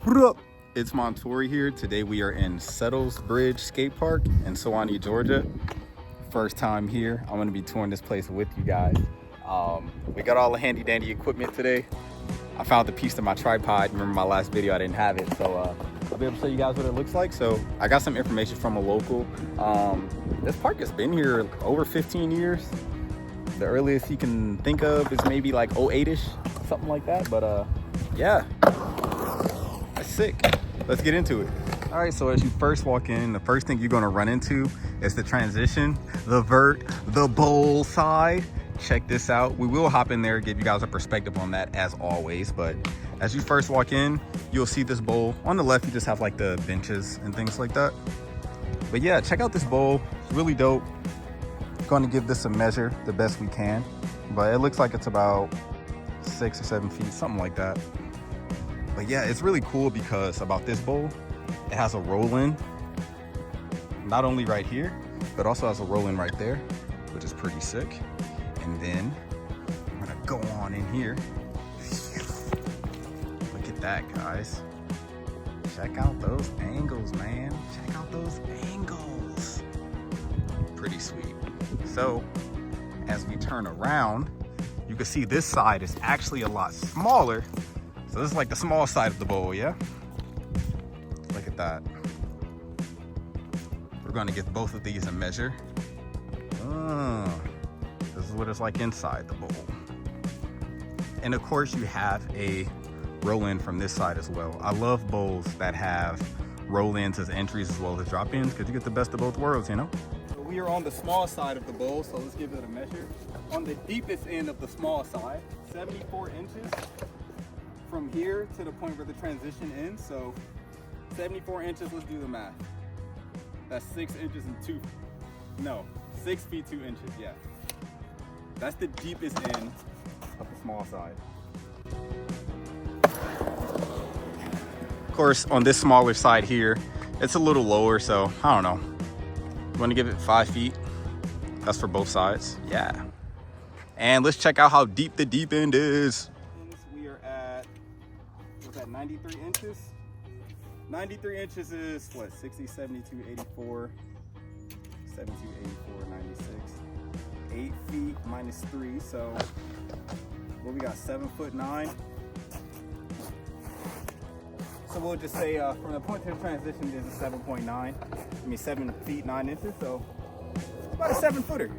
What up? It's Montori here. Today we are in Settles Bridge Skate Park in Suwannee, Georgia. First time here. I'm going to be touring this place with you guys. We got all the handy dandy equipment today. I found the piece to my tripod. Remember my last video, I didn't have it. So I'll be able to show you guys what it looks like. So I got some information from a local. This park has been here over 15 years. The earliest you can think of is maybe like 08-ish, something like that. But yeah. Sick. Let's get into it. All right, so as you first walk in, the first thing you're going to run into is the transition, the vert, the bowl side. Check this out. We will hop in there, give you guys a perspective on that as always. But as you first walk in, you'll see this bowl. On the left, you just have like the benches and things like that. But yeah, check out this bowl. It's really dope. Going to give this a measure the best we can. But it looks like it's about 6 or 7 feet, something like that. But yeah, it's really cool because about this bowl, it has a roll-in, not only right here, but also has a roll-in right there, which is pretty sick. And then I'm gonna go on in here. Look at that, guys. Check out those angles, man. Check out those angles. Pretty sweet. So as we turn around, you can see this side is actually a lot smaller. So this is like the small side of the bowl, yeah? Look at that. We're gonna give both of these a measure. This is what it's like inside the bowl. And of course you have a roll-in from this side as well. I love bowls that have roll-ins as entries as well as drop-ins because you get the best of both worlds, you know? So we are on the small side of the bowl, so let's give it a measure. On the deepest end of the small side, 74 inches. From here to the point where the transition ends, so 74 inches, let's do the math. That's 6 inches and 6 feet 2 inches, yeah. That's the deepest end of the small side. Of course, on this smaller side here, it's a little lower, so I don't know. You wanna give it 5 feet? That's for both sides, yeah. And let's check out how deep the deep end is. 93 inches. 93 inches is what? 60, 72, 84, 72, 84, 96. 8 feet minus 3, so what we got? 7'9". So we'll just say from the point to the transition there's a 7.9. I mean 7 feet 9 inches, so it's about a 7-footer.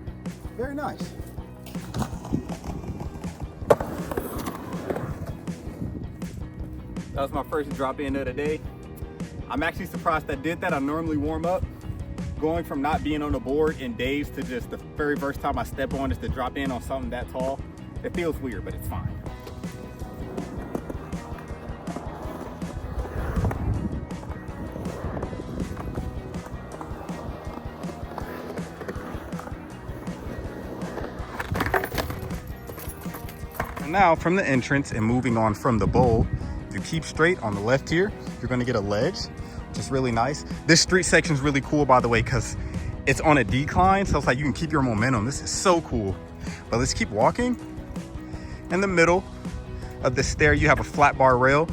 Very nice. That was my first drop in of the day. I'm actually surprised I did that. I normally warm up. Going from not being on the board in days to just the very first time I step on is to drop in on something that tall. It feels weird, but it's fine. And now from the entrance and moving on from the bowl, you keep straight on the left here, you're gonna get a ledge, which is really nice. This street section is really cool, by the way, because it's on a decline, so it's like you can keep your momentum. This is so cool. But let's keep walking. In the middle of the stair, you have a flat bar rail,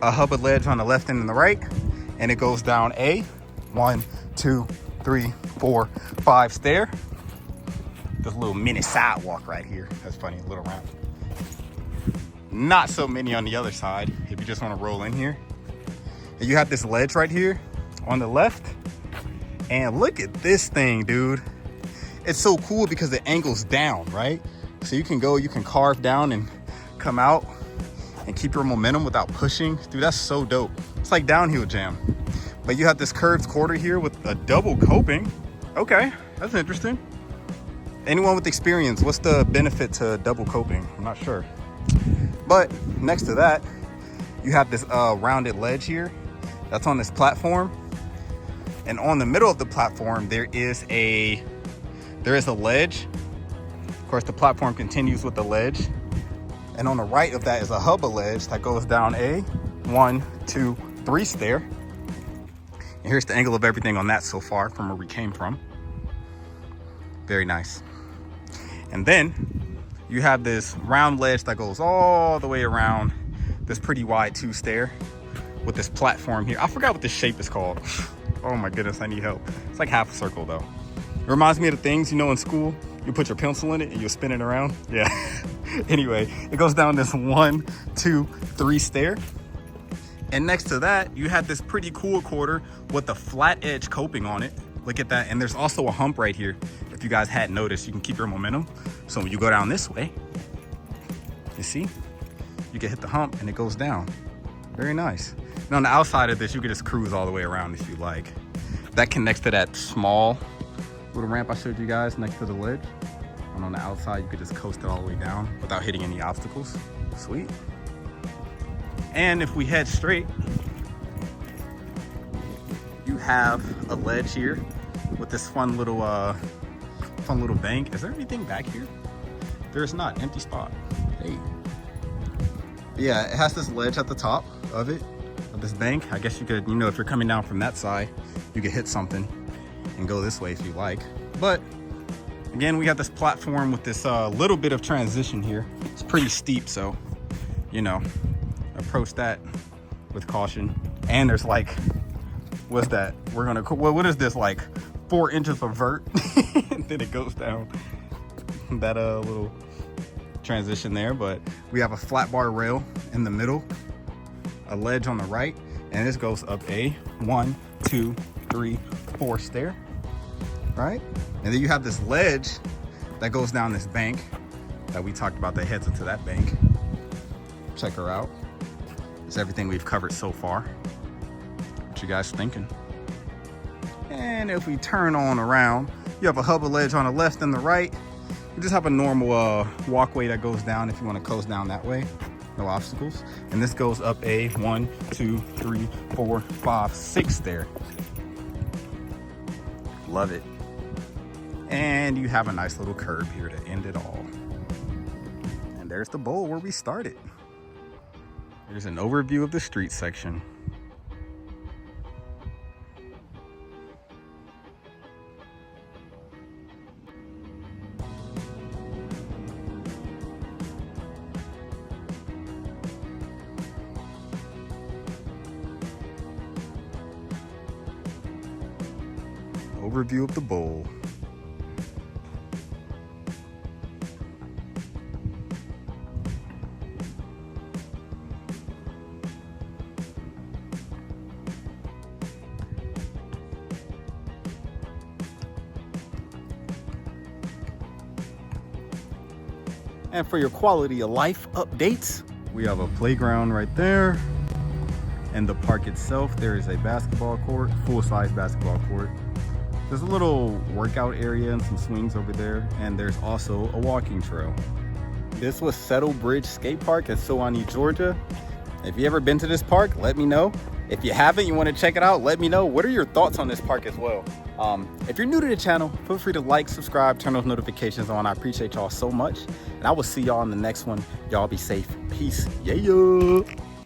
a hubba ledge on the left and the right, and it goes down 1, 2, 3, 4, 5 stair. There's a little mini sidewalk right here. That's funny, a little ramp. Not so many on the other side if you just want to roll in here. And you have this ledge right here on the left. And look at this thing, dude. It's so cool because the angle's down, right? So you can carve down and come out and keep your momentum without pushing. Dude, that's so dope. It's like downhill jam. But you have this curved quarter here with a double coping. Okay, that's interesting. Anyone with experience, what's the benefit to double coping? I'm not sure. But next to that, you have this rounded ledge here that's on this platform. And on the middle of the platform, there is a ledge. Of course, the platform continues with the ledge. And on the right of that is a hubba ledge that goes down 1, 2, 3 stair. And here's the angle of everything on that so far from where we came from. Very nice. And then you have this round ledge that goes all the way around this pretty wide 2 stair with this platform here. I forgot what this shape is called. Oh my goodness, I need help. It's like half a circle though. It reminds me of the things, you know, in school, you put your pencil in it and you spin it around. Yeah. Anyway, it goes down this 1, 2, 3 stair. And next to that, you have this pretty cool quarter with the flat edge coping on it. Look at that. And there's also a hump right here. If you guys hadn't noticed, you can keep your momentum. So when you go down this way, you see, you can hit the hump and it goes down. Very nice. And on the outside of this, you can just cruise all the way around if you like. That connects to that small little ramp I showed you guys next to the ledge. And on the outside, you could just coast it all the way down without hitting any obstacles. Sweet. And if we head straight, you have a ledge here with this fun little bank. Is there anything back here? There's not. Empty spot. Hey. Yeah, it has this ledge at the top of it, of this bank. I guess you could, you know, if you're coming down from that side, you could hit something and go this way if you like. But again, we got this platform with this little bit of transition here. It's pretty steep, so, you know, approach that with caution. And there's like, what's that? What is this, like 4 inches of vert? And then it goes down that little transition there. But we have a flat bar rail in the middle, a ledge on the right, and this goes up a 1, 2, 3, 4 stair, right? And then you have this ledge that goes down this bank that we talked about that heads into that bank. Check her out. It's everything we've covered so far. What you guys thinking? And if we turn on around, you have a hubba ledge on the left and the right. You just have a normal walkway that goes down if you want to coast down that way. No obstacles. And this goes up a 1, 2, 3, 4, 5, 6 stair. Love it. And you have a nice little curb here to end it all. And there's the bowl where we started. Here's an overview of the street section. Overview of the bowl. And for your quality of life updates, we have a playground right there. And the park itself, there is a basketball court, full-size basketball court. There's a little workout area and some swings over there. And there's also a walking trail. This was Settle Bridge Skate Park in Suwannee, Georgia. If you ever been to this park, let me know. If you haven't, you want to check it out, let me know. What are your thoughts on this park as well? If you're new to the channel, feel free to like, subscribe, turn those notifications on. I appreciate y'all so much. And I will see y'all in the next one. Y'all be safe. Peace. Yeah.